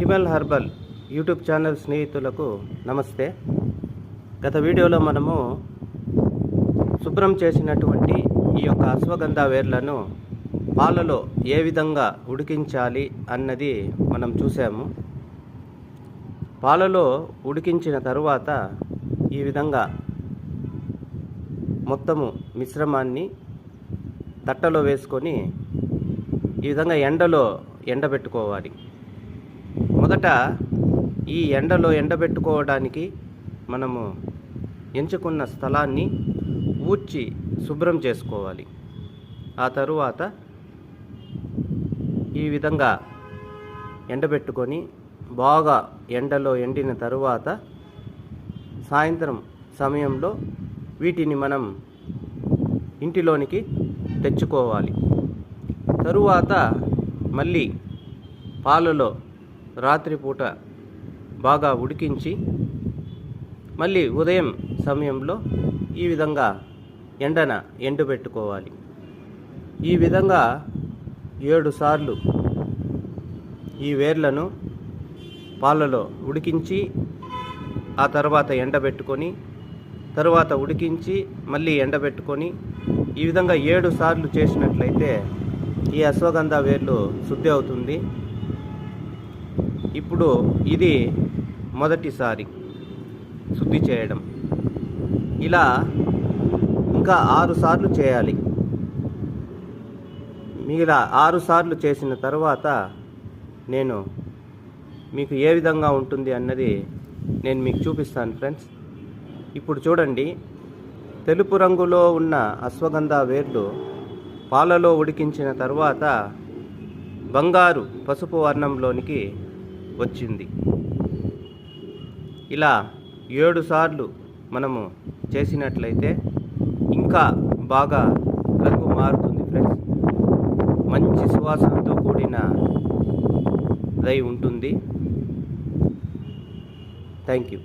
హిమల్ herbal YouTube channel స్నేహితులకు నమస్తే. గత వీడియోలో మనము శుభ్రం చేసినటువంటి ఈ యొక్క అశ్వగంధ వేర్లను పాలలో ఏ విధంగా ఉడికించాలి అన్నది మనం చూసాము. పాలలో ఉడికించిన తరువాత ఈ విధంగా మొత్తము మిశ్రమాన్ని తట్టలో వేసుకొని ఈ విధంగా ఎండలో ఎండబెట్టుకోవాలి. మొదట ఈ ఎండలో ఎండబెట్టుకోవడానికి మనము ఎంచుకున్న స్థలాన్ని ఊడ్చి శుభ్రం చేసుకోవాలి. ఆ తరువాత ఈ విధంగా ఎండబెట్టుకొని బాగా ఎండలో ఎండిన తరువాత సాయంత్రం సమయంలో వీటిని మనం ఇంటిలోనికి తెచ్చుకోవాలి. తరువాత మళ్ళీ పాలలో రాత్రిపూట బాగా ఉడికించి మళ్ళీ ఉదయం సమయంలో ఈ విధంగా ఎండబెట్టుకోవాలి. ఈ విధంగా 7 సార్లు ఈ వేర్లను పాలలో ఉడికించి ఆ తర్వాత ఎండబెట్టుకొని తరువాత ఉడికించి మళ్ళీ ఎండబెట్టుకొని ఈ విధంగా 7 సార్లు చేసినట్లయితే ఈ అశ్వగంధ వేర్లు శుద్ధి అవుతుంది. ఇప్పుడు ఇది మొదటిసారి శుద్ధి చేయడం. ఇలా ఇంకా 6 సార్లు చేయాలి. ఇలా 6 సార్లు చేసిన తర్వాత నేను మీకు ఏ విధంగా ఉంటుంది అన్నది నేను మీకు చూపిస్తాను ఫ్రెండ్స్. ఇప్పుడు చూడండి, తెలుపు రంగులో ఉన్న అశ్వగంధ వేర్లు పాలలో ఉడికించిన తర్వాత బంగారు పసుపు వర్ణంలోనికి వచ్చింది. ఇలా 7 సార్లు మనము చేసినట్లయితే ఇంకా బాగా రంగు మారుతుంది ఫ్రెండ్స్. మంచి సువాసనతో కూడిన దై ఉంటుంది. Thank you.